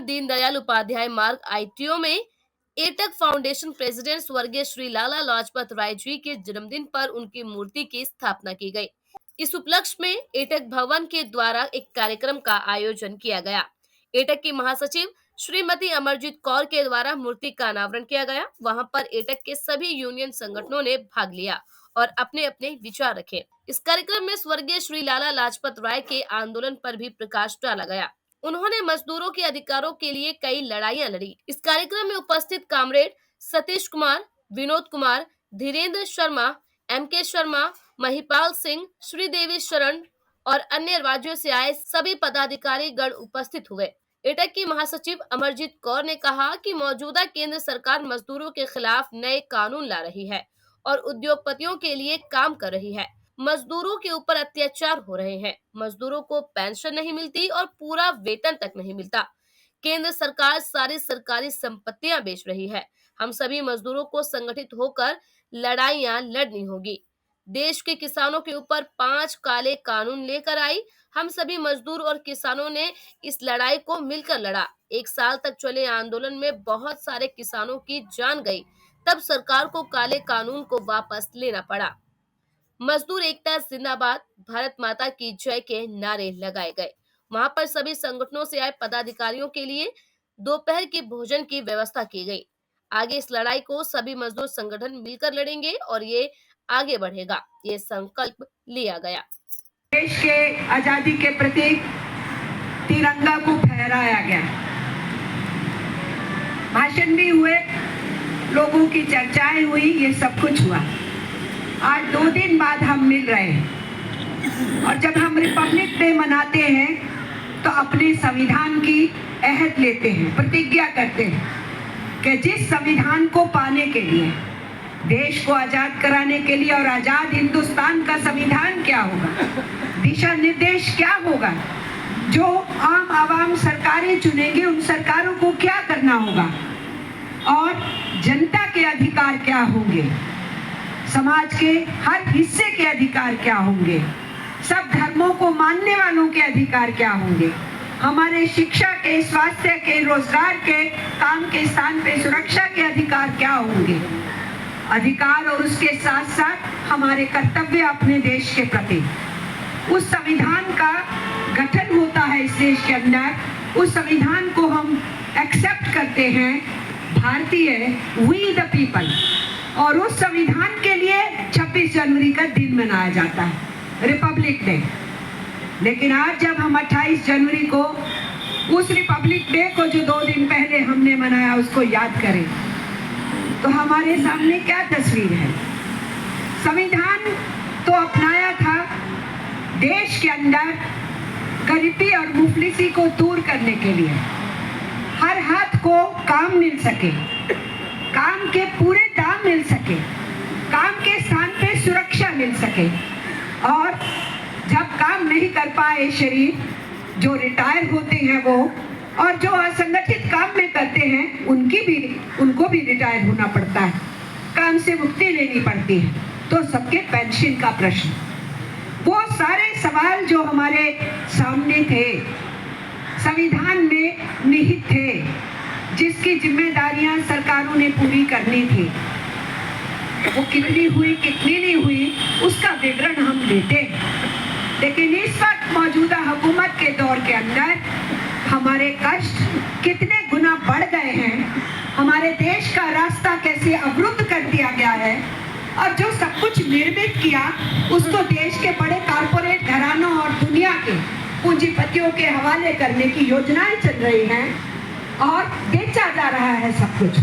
दीनदयाल उपाध्याय मार्ग आईटीओ में AITUC foundation president स्वर्गीय श्री लाला लाजपत राय जी के जन्मदिन पर उनकी मूर्ति की स्थापना की गई। इस उपलक्ष्य में एटक भवन के द्वारा एक कार्यक्रम का आयोजन किया गया। एटक की महासचिव श्रीमती अमरजीत कौर के द्वारा मूर्ति का अनावरण किया गया। वहां पर एटक के सभी यूनियन संगठनों ने भाग लिया और अपने अपने विचार रखे। इस कार्यक्रम में स्वर्गीय श्री लाला लाजपत राय के आंदोलन पर भी प्रकाश डाला गया। उन्होंने मजदूरों के अधिकारों के लिए कई लड़ाइयां लड़ी। इस कार्यक्रम में उपस्थित कामरेड सतीश कुमार, विनोद कुमार, धीरेन्द्र शर्मा, एमके शर्मा, महिपाल सिंह, श्रीदेवी शरण और अन्य राज्यों से आए सभी पदाधिकारी गण उपस्थित हुए। एटक की महासचिव अमरजीत कौर ने कहा कि मौजूदा केंद्र सरकार मजदूरों के खिलाफ नए कानून ला रही है और उद्योगपतियों के लिए काम कर रही है। मजदूरों के ऊपर अत्याचार हो रहे हैं। मजदूरों को पेंशन नहीं मिलती और पूरा वेतन तक नहीं मिलता। केंद्र सरकार सारी सरकारी संपत्तियां बेच रही है। हम सभी मजदूरों को संगठित होकर लड़ाइयां लड़नी होगी। देश के किसानों के ऊपर 5 काले कानून लेकर आई। हम सभी मजदूर और किसानों ने इस लड़ाई को मिलकर लड़ा। 1 साल तक चले आंदोलन में बहुत सारे किसानों की जान गई। तब सरकार को काले कानून को वापस लेना पड़ा। मजदूर एकता जिंदाबाद, भारत माता की जय के नारे लगाए गए। वहां पर सभी संगठनों से आए पदाधिकारियों के लिए दोपहर के भोजन की व्यवस्था की गई। आगे इस लड़ाई को सभी मजदूर संगठन मिलकर लड़ेंगे और ये आगे बढ़ेगा, ये संकल्प लिया गया। देश के आजादी के प्रतीक तिरंगा को फहराया गया, भाषण भी हुए, लोगों की चर्चाएं हुई, ये सब कुछ हुआ। आज 2 दिन बाद हम मिल रहे हैं और जब हम रिपब्लिक डे मनाते हैं तो अपने संविधान की अहद लेते हैं, प्रतिज्ञा करते हैं कि जिस संविधान को पाने के लिए, देश को आजाद कराने के लिए और आजाद हिंदुस्तान का संविधान क्या होगा, दिशा निर्देश क्या होगा, जो आम आवाम सरकारें चुनेंगे उन सरकारों को क्या करना होगा और जनता के अधिकार क्या होंगे, समाज के हर हिस्से के अधिकार क्या होंगे, सब धर्मों को मानने वालों के अधिकार क्या होंगे, हमारे शिक्षा के, स्वास्थ्य के, रोजगार के, काम के स्थान पे सुरक्षा के अधिकार क्या होंगे, अधिकार और उसके साथ साथ हमारे कर्तव्य अपने देश के प्रति। उस संविधान का गठन होता है इस देश के अंदर, उस संविधान को हम एक्सेप्ट करते हैं, भारतीय, वी द पीपल, और उस संविधान के लिए 26 जनवरी का दिन मनाया जाता है, रिपब्लिक डे। लेकिन आज जब हम 28 जनवरी को उस रिपब्लिक डे को जो 2 दिन पहले हमने मनाया उसको याद करें तो हमारे सामने क्या तस्वीर है। संविधान तो अपनाया था देश के अंदर गरीबी और मुफलिसी को दूर करने के लिए, हर हाथ को काम मिल सके, काम के पूरे दाम मिल सके, काम के स्थान पे सुरक्षा मिल सके, और जब काम नहीं कर पाए शरीर, जो रिटायर होते हैं वो, और जो असंगठित काम में करते हैं उनको भी रिटायर होना पड़ता है, काम से मुक्ति लेनी पड़ती है, तो सबके पेंशन का प्रश्न, वो सारे सवाल जो हमारे सामने थे, संविधान में निहित थे, जिसकी जिम्मेदारियां सरकारों ने पूरी करनी थी, वो कितनी हुई कितनी नहीं हुई उसका विवरण हम लेते हैं। लेकिन इस वक्त मौजूदा हुकूमत के दौर के अंदर हमारे कष्ट कितने गुना बढ़ गए हैं, हमारे देश का रास्ता कैसे अवरुद्ध कर दिया गया है, और जो सब कुछ निर्मित किया उसको देश के बड़े कारपोरेट घरानों और दुनिया के पूंजीपतियों के हवाले करने की योजनाएं चल रही हैं और बेचा जा रहा है सब कुछ।